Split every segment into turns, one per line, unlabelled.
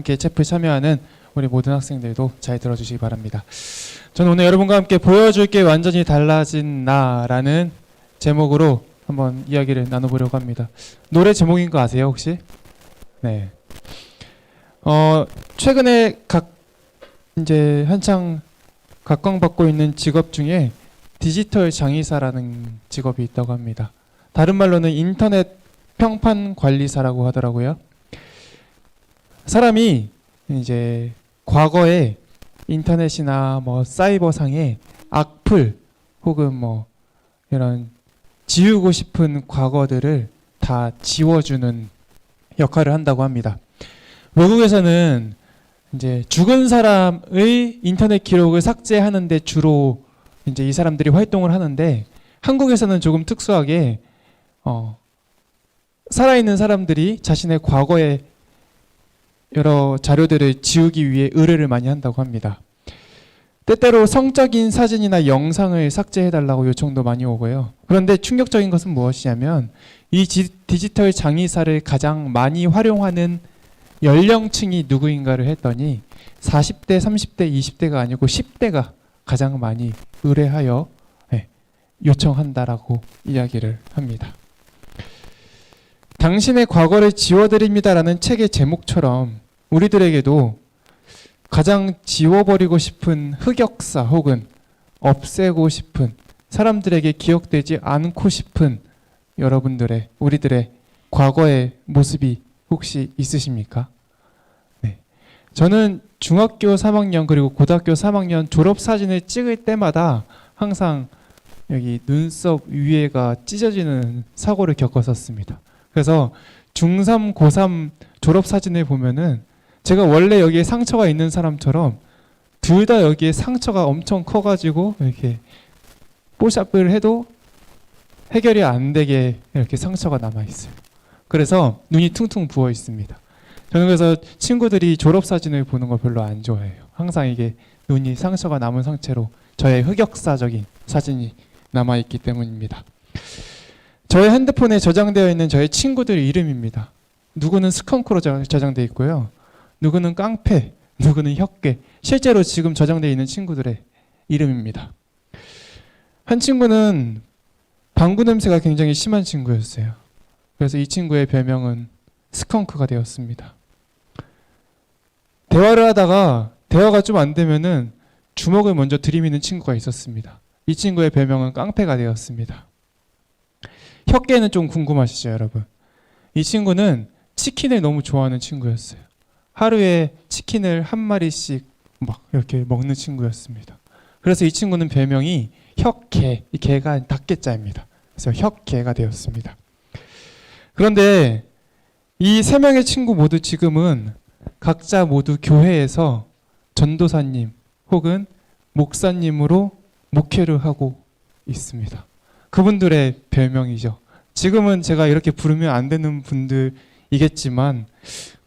함께 체프 참여하는 우리 모든 학생들도 잘 들어주시기 바랍니다. 저는 오늘 여러분과 함께 보여줄 게 완전히 달라진 나라는 제목으로 한번 이야기를 나눠보려고 합니다. 노래 제목인 거 아세요 혹시? 네. 최근에 이제 한창 각광받고 있는 직업 중에 디지털 장의사라는 직업이 있다고 합니다. 다른 말로는 인터넷 평판 관리사라고 하더라고요. 사람이 이제 과거에 인터넷이나 뭐 사이버상에 악플 혹은 뭐 이런 지우고 싶은 과거들을 다 지워주는 역할을 한다고 합니다. 외국에서는 이제 죽은 사람의 인터넷 기록을 삭제하는데 주로 이제 이 사람들이 활동을 하는데, 한국에서는 조금 특수하게 살아있는 사람들이 자신의 과거의 여러 자료들을 지우기 위해 의뢰를 많이 한다고 합니다. 때때로 성적인 사진이나 영상을 삭제해달라고 요청도 많이 오고요. 그런데 충격적인 것은 무엇이냐면 이 디지털 장의사를 가장 많이 활용하는 연령층이 누구인가를 했더니 40대, 30대, 20대가 아니고 10대가 가장 많이 의뢰하여 요청한다라고 이야기를 합니다. 당신의 과거를 지워드립니다라는 책의 제목처럼 우리들에게도 가장 지워버리고 싶은 흑역사 혹은 없애고 싶은, 사람들에게 기억되지 않고 싶은 우리들의 과거의 모습이 혹시 있으십니까? 네. 저는 중학교 3학년 그리고 고등학교 3학년 졸업사진을 찍을 때마다 항상 여기 눈썹 위에가 찢어지는 사고를 겪었었습니다. 그래서 중3, 고3 졸업사진을 보면은 제가 원래 여기에 상처가 있는 사람처럼 둘 다 여기에 상처가 엄청 커가지고 이렇게 뽀샵을 해도 해결이 안 되게 이렇게 상처가 남아있어요. 그래서 눈이 퉁퉁 부어 있습니다. 저는 그래서 친구들이 졸업사진을 보는 걸 별로 안 좋아해요. 항상 이게 눈이 상처가 남은 상태로 저의 흑역사적인 사진이 남아있기 때문입니다. 저의 핸드폰에 저장되어 있는 저의 친구들의 이름입니다. 누구는 스컹크로 저장되어 있고요. 누구는 깡패, 누구는 혁괴. 실제로 지금 저장되어 있는 친구들의 이름입니다. 한 친구는 방구 냄새가 굉장히 심한 친구였어요. 그래서 이 친구의 별명은 스컹크가 되었습니다. 대화를 하다가 대화가 좀 안 되면은 주먹을 먼저 들이미는 친구가 있었습니다. 이 친구의 별명은 깡패가 되었습니다. 혁괴는 좀 궁금하시죠, 여러분? 이 친구는 치킨을 너무 좋아하는 친구였어요. 하루에 치킨을 한 마리씩 막 이렇게 먹는 친구였습니다. 그래서 이 친구는 별명이 혁개, 이 개가 닭개자입니다. 그래서 혁개가 되었습니다. 그런데 이 세 명의 친구 모두 지금은 각자 모두 교회에서 전도사님 혹은 목사님으로 목회를 하고 있습니다. 그분들의 별명이죠. 지금은 제가 이렇게 부르면 안 되는 분들이겠지만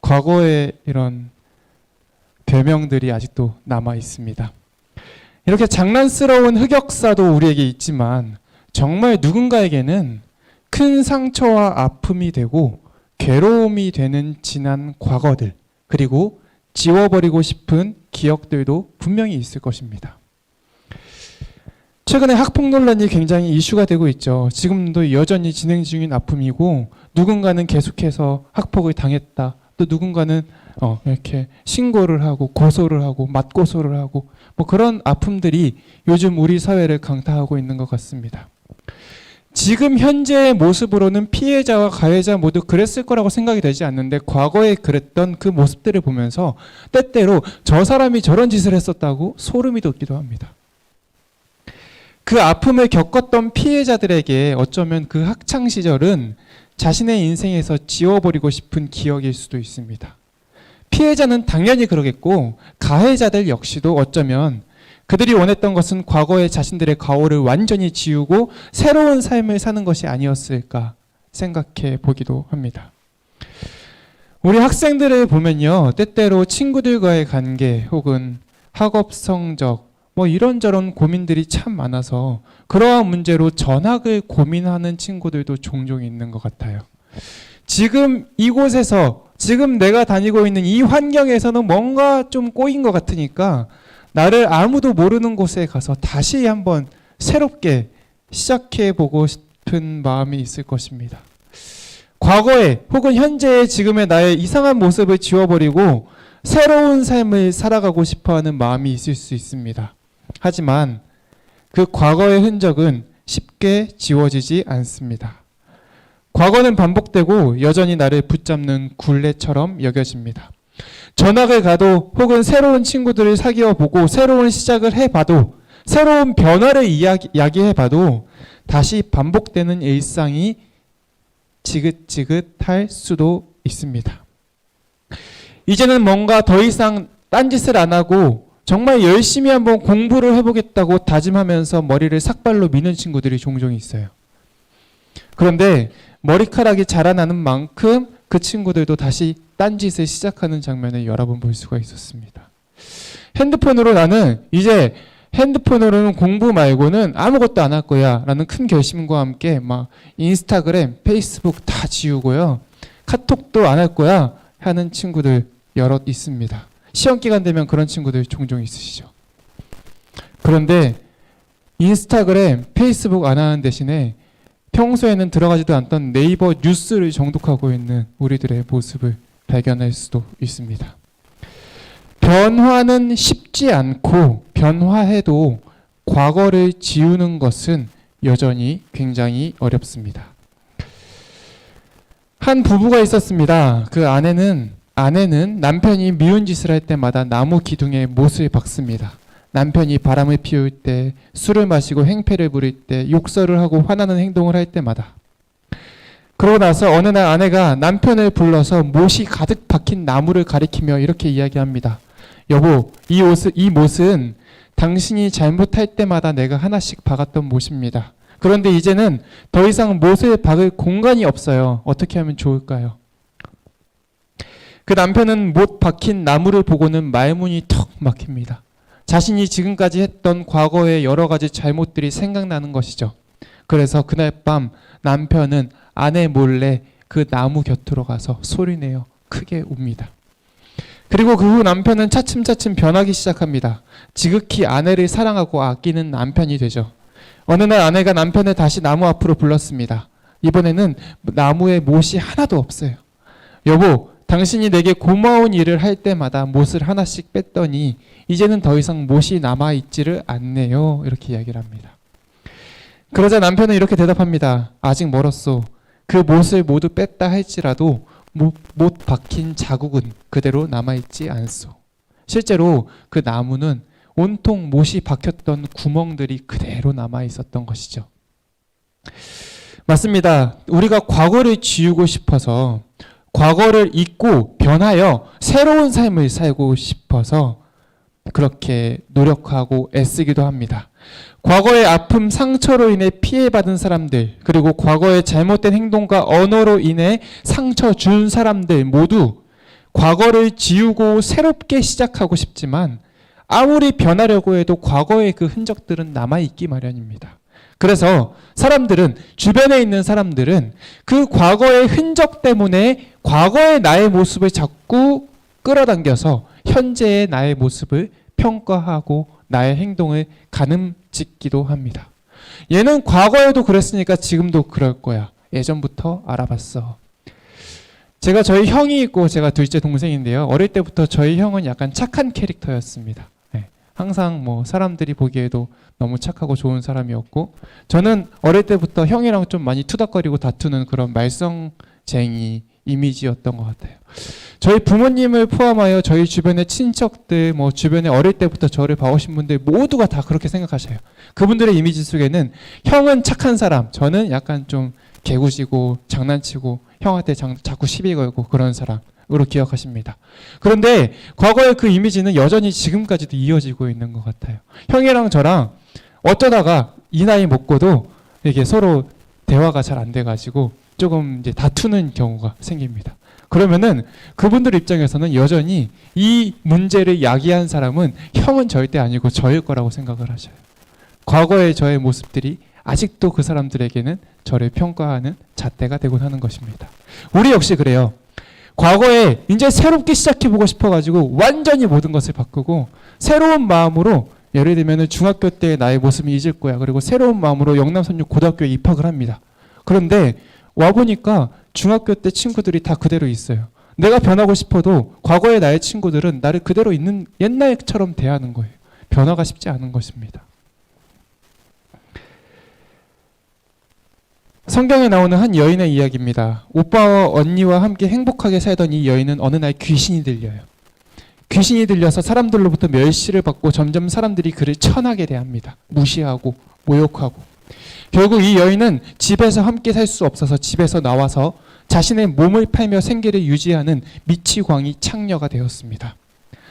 과거의 이런 별명들이 아직도 남아 있습니다. 이렇게 장난스러운 흑역사도 우리에게 있지만 정말 누군가에게는 큰 상처와 아픔이 되고 괴로움이 되는 지난 과거들, 그리고 지워버리고 싶은 기억들도 분명히 있을 것입니다. 최근에 학폭 논란이 굉장히 이슈가 되고 있죠. 지금도 여전히 진행 중인 아픔이고, 누군가는 계속해서 학폭을 당했다, 또 누군가는 이렇게 신고를 하고 고소를 하고 맞고소를 하고 뭐 그런 아픔들이 요즘 우리 사회를 강타하고 있는 것 같습니다. 지금 현재의 모습으로는 피해자와 가해자 모두 그랬을 거라고 생각이 되지 않는데, 과거에 그랬던 그 모습들을 보면서 때때로 저 사람이 저런 짓을 했었다고 소름이 돋기도 합니다. 그 아픔을 겪었던 피해자들에게 어쩌면 그 학창 시절은 자신의 인생에서 지워버리고 싶은 기억일 수도 있습니다. 피해자는 당연히 그러겠고, 가해자들 역시도 어쩌면 그들이 원했던 것은 과거의 자신들의 과오를 완전히 지우고 새로운 삶을 사는 것이 아니었을까 생각해 보기도 합니다. 우리 학생들을 보면요, 때때로 친구들과의 관계 혹은 학업 성적 뭐 이런저런 고민들이 참 많아서 그러한 문제로 전학을 고민하는 친구들도 종종 있는 것 같아요. 지금 이곳에서 지금 내가 다니고 있는 이 환경에서는 뭔가 좀 꼬인 것 같으니까 나를 아무도 모르는 곳에 가서 다시 한번 새롭게 시작해보고 싶은 마음이 있을 것입니다. 과거에 혹은 현재의 지금의 나의 이상한 모습을 지워버리고 새로운 삶을 살아가고 싶어하는 마음이 있을 수 있습니다. 하지만 그 과거의 흔적은 쉽게 지워지지 않습니다. 과거는 반복되고 여전히 나를 붙잡는 굴레처럼 여겨집니다. 전학을 가도 혹은 새로운 친구들을 사귀어 보고 새로운 시작을 해봐도 새로운 변화를 이야기해봐도 다시 반복되는 일상이 지긋지긋할 수도 있습니다. 이제는 뭔가 더 이상 딴짓을 안 하고 정말 열심히 한번 공부를 해보겠다고 다짐하면서 머리를 삭발로 미는 친구들이 종종 있어요. 그런데 머리카락이 자라나는 만큼 그 친구들도 다시 딴짓을 시작하는 장면을 여러 번 볼 수가 있었습니다. 핸드폰으로 나는 이제 핸드폰으로는 공부 말고는 아무것도 안 할 거야 라는 큰 결심과 함께 막 인스타그램, 페이스북 다 지우고요. 카톡도 안 할 거야 하는 친구들 여럿 있습니다. 시험 기간 되면 그런 친구들 종종 있으시죠. 그런데 인스타그램, 페이스북 안 하는 대신에 평소에는 들어가지도 않던 네이버 뉴스를 정독하고 있는 우리들의 모습을 발견할 수도 있습니다. 변화는 쉽지 않고 변화해도 과거를 지우는 것은 여전히 굉장히 어렵습니다. 한 부부가 있었습니다. 그 아내는 남편이 미운 짓을 할 때마다 나무 기둥에 못을 박습니다. 남편이 바람을 피울 때, 술을 마시고 행패를 부릴 때, 욕설을 하고 화나는 행동을 할 때마다. 그러고 나서 어느 날 아내가 남편을 불러서 못이 가득 박힌 나무를 가리키며 이렇게 이야기합니다. 여보, 이 못은 당신이 잘못할 때마다 내가 하나씩 박았던 못입니다. 그런데 이제는 더 이상 못을 박을 공간이 없어요. 어떻게 하면 좋을까요? 그 남편은 못 박힌 나무를 보고는 말문이 턱 막힙니다. 자신이 지금까지 했던 과거의 여러 가지 잘못들이 생각나는 것이죠. 그래서 그날 밤 남편은 아내 몰래 그 나무 곁으로 가서 소리내어 크게 웁니다. 그리고 그 후 남편은 차츰차츰 변하기 시작합니다. 지극히 아내를 사랑하고 아끼는 남편이 되죠. 어느 날 아내가 남편을 다시 나무 앞으로 불렀습니다. 이번에는 나무에 못이 하나도 없어요. 여보, 당신이 내게 고마운 일을 할 때마다 못을 하나씩 뺐더니 이제는 더 이상 못이 남아있지를 않네요. 이렇게 이야기를 합니다. 그러자 남편은 이렇게 대답합니다. 아직 멀었소. 그 못을 모두 뺐다 할지라도 못 박힌 자국은 그대로 남아있지 않소. 실제로 그 나무는 온통 못이 박혔던 구멍들이 그대로 남아있었던 것이죠. 맞습니다. 우리가 과거를 지우고 싶어서 과거를 잊고 변하여 새로운 삶을 살고 싶어서 그렇게 노력하고 애쓰기도 합니다. 과거의 아픔, 상처로 인해 피해받은 사람들, 그리고 과거의 잘못된 행동과 언어로 인해 상처 준 사람들 모두 과거를 지우고 새롭게 시작하고 싶지만 아무리 변하려고 해도 과거의 그 흔적들은 남아있기 마련입니다. 그래서 주변에 있는 사람들은 그 과거의 흔적 때문에 과거의 나의 모습을 자꾸 끌어당겨서 현재의 나의 모습을 평가하고 나의 행동을 가늠짓기도 합니다. 얘는 과거에도 그랬으니까 지금도 그럴 거야. 예전부터 알아봤어. 제가 저희 형이 있고 제가 둘째 동생인데요. 어릴 때부터 저희 형은 약간 착한 캐릭터였습니다. 항상 뭐 사람들이 보기에도 너무 착하고 좋은 사람이었고 저는 어릴 때부터 형이랑 좀 많이 투닥거리고 다투는 그런 말썽쟁이 이미지였던 것 같아요. 저희 부모님을 포함하여 저희 주변의 친척들, 뭐 주변에 어릴 때부터 저를 봐오신 분들 모두가 다 그렇게 생각하셔요. 그분들의 이미지 속에는 형은 착한 사람, 저는 약간 좀 개구지고 장난치고 형한테 자꾸 시비 걸고 그런 사람으로 기억하십니다. 그런데 과거의 그 이미지는 여전히 지금까지도 이어지고 있는 것 같아요. 형이랑 저랑 어쩌다가 이 나이 먹고도 이게 서로 대화가 잘 안 돼가지고 조금 이제 다투는 경우가 생깁니다. 그러면은 그분들 입장에서는 여전히 이 문제를 야기한 사람은 형은 절대 아니고 저일 거라고 생각을 하셔요. 과거의 저의 모습들이 아직도 그 사람들에게는 저를 평가하는 잣대가 되곤 하는 것입니다. 우리 역시 그래요. 과거에 이제 새롭게 시작해보고 싶어가지고 완전히 모든 것을 바꾸고 새로운 마음으로, 예를 들면 중학교 때 나의 모습이 잊을 거야. 그리고 새로운 마음으로 영남선육 고등학교에 입학을 합니다. 그런데 와보니까 중학교 때 친구들이 다 그대로 있어요. 내가 변하고 싶어도 과거의 나의 친구들은 나를 그대로 있는 옛날처럼 대하는 거예요. 변화가 쉽지 않은 것입니다. 성경에 나오는 한 여인의 이야기입니다. 오빠와 언니와 함께 행복하게 살던 이 여인은 어느 날 귀신이 들려요. 귀신이 들려서 사람들로부터 멸시를 받고 점점 사람들이 그를 천하게 대합니다. 무시하고 모욕하고. 결국 이 여인은 집에서 함께 살 수 없어서 집에서 나와서 자신의 몸을 팔며 생계를 유지하는 미치광이 창녀가 되었습니다.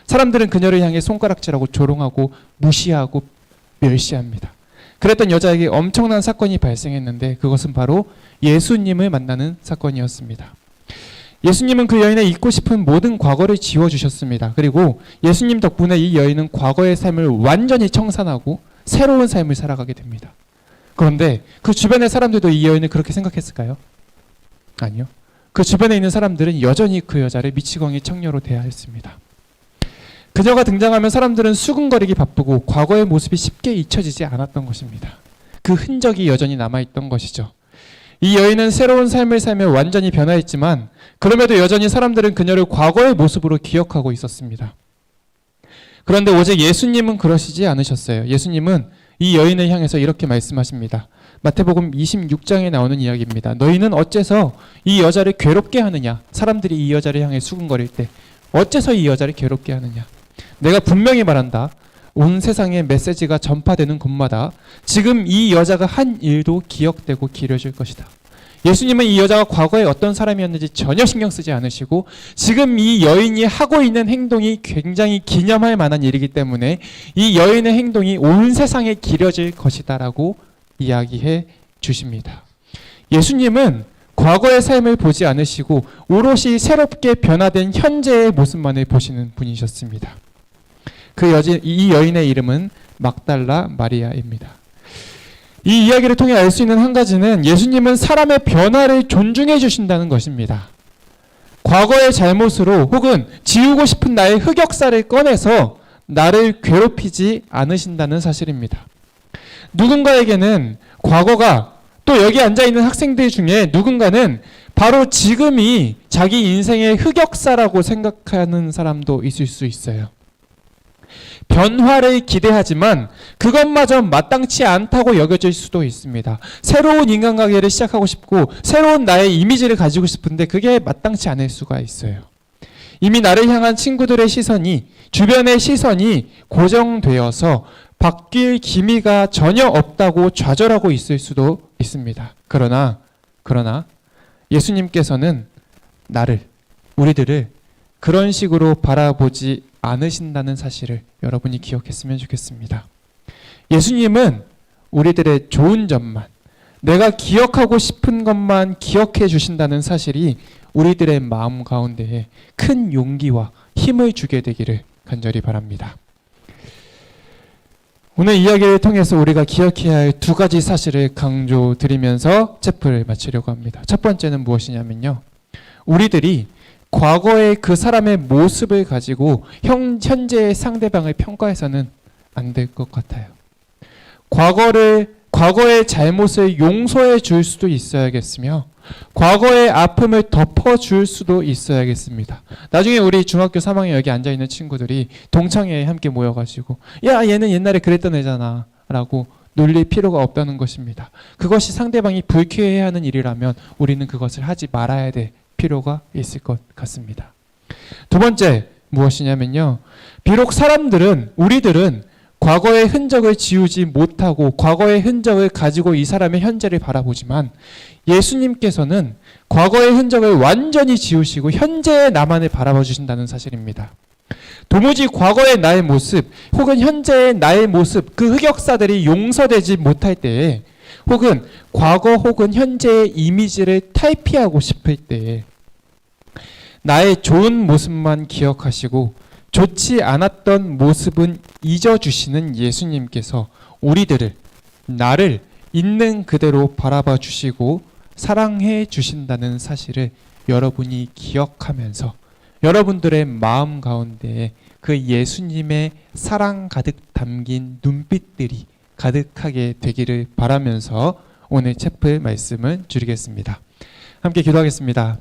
사람들은 그녀를 향해 손가락질하고 조롱하고 무시하고 멸시합니다. 그랬던 여자에게 엄청난 사건이 발생했는데 그것은 바로 예수님을 만나는 사건이었습니다. 예수님은 그 여인의 잊고 싶은 모든 과거를 지워주셨습니다. 그리고 예수님 덕분에 이 여인은 과거의 삶을 완전히 청산하고 새로운 삶을 살아가게 됩니다. 그런데 그 주변의 사람들도 이 여인을 그렇게 생각했을까요? 아니요. 그 주변에 있는 사람들은 여전히 그 여자를 미치광이 청녀로 대하였습니다. 그녀가 등장하면 사람들은 수근거리기 바쁘고 과거의 모습이 쉽게 잊혀지지 않았던 것입니다. 그 흔적이 여전히 남아있던 것이죠. 이 여인은 새로운 삶을 살며 완전히 변화했지만 그럼에도 여전히 사람들은 그녀를 과거의 모습으로 기억하고 있었습니다. 그런데 오직 예수님은 그러시지 않으셨어요. 예수님은 이 여인을 향해서 이렇게 말씀하십니다. 마태복음 26장에 나오는 이야기입니다. 너희는 어째서 이 여자를 괴롭게 하느냐? 사람들이 이 여자를 향해 수군거릴 때 어째서 이 여자를 괴롭게 하느냐? 내가 분명히 말한다. 온 세상에 메시지가 전파되는 곳마다 지금 이 여자가 한 일도 기억되고 기려질 것이다. 예수님은 이 여자가 과거에 어떤 사람이었는지 전혀 신경 쓰지 않으시고 지금 이 여인이 하고 있는 행동이 굉장히 기념할 만한 일이기 때문에 이 여인의 행동이 온 세상에 기려질 것이다라고 이야기해 주십니다. 예수님은 과거의 삶을 보지 않으시고 오롯이 새롭게 변화된 현재의 모습만을 보시는 분이셨습니다. 이 여인의 이름은 막달라 마리아입니다. 이 이야기를 통해 알 수 있는 한 가지는 예수님은 사람의 변화를 존중해 주신다는 것입니다. 과거의 잘못으로 혹은 지우고 싶은 나의 흑역사를 꺼내서 나를 괴롭히지 않으신다는 사실입니다. 누군가에게는 과거가, 또 여기 앉아있는 학생들 중에 누군가는 바로 지금이 자기 인생의 흑역사라고 생각하는 사람도 있을 수 있어요. 변화를 기대하지만 그것마저 마땅치 않다고 여겨질 수도 있습니다. 새로운 인간관계를 시작하고 싶고 새로운 나의 이미지를 가지고 싶은데 그게 마땅치 않을 수가 있어요. 이미 나를 향한 친구들의 시선이, 주변의 시선이 고정되어서 바뀔 기미가 전혀 없다고 좌절하고 있을 수도 있습니다. 그러나 예수님께서는 우리들을 그런 식으로 바라보지 않으신다는 사실을 여러분이 기억했으면 좋겠습니다. 예수님은 우리들의 좋은 점만, 내가 기억하고 싶은 것만 기억해 주신다는 사실이 우리들의 마음 가운데에 큰 용기와 힘을 주게 되기를 간절히 바랍니다. 오늘 이야기를 통해서 우리가 기억해야 할 두 가지 사실을 강조드리면서 챕터를 마치려고 합니다. 첫 번째는 무엇이냐면요. 우리들이 과거의 그 사람의 모습을 가지고 현재의 상대방을 평가해서는 안 될 것 같아요. 과거의 잘못을 용서해 줄 수도 있어야겠으며 과거의 아픔을 덮어줄 수도 있어야겠습니다. 나중에 우리 중학교 3학년 여기 앉아있는 친구들이 동창회에 함께 모여가지고 야 얘는 옛날에 그랬던 애잖아 라고 놀릴 필요가 없다는 것입니다. 그것이 상대방이 불쾌해하는 일이라면 우리는 그것을 하지 말아야 될 필요가 있을 것 같습니다. 두 번째 무엇이냐면요. 비록 우리들은 과거의 흔적을 지우지 못하고 과거의 흔적을 가지고 이 사람의 현재를 바라보지만 예수님께서는 과거의 흔적을 완전히 지우시고 현재의 나만을 바라봐 주신다는 사실입니다. 도무지 과거의 나의 모습 혹은 현재의 나의 모습, 그 흑역사들이 용서되지 못할 때에 혹은 과거 혹은 현재의 이미지를 탈피하고 싶을 때에 나의 좋은 모습만 기억하시고 좋지 않았던 모습은 잊어주시는 예수님께서 나를 있는 그대로 바라봐 주시고 사랑해 주신다는 사실을 여러분이 기억하면서 여러분들의 마음 가운데 그 예수님의 사랑 가득 담긴 눈빛들이 가득하게 되기를 바라면서 오늘 채플 말씀을 줄이겠습니다. 함께 기도하겠습니다.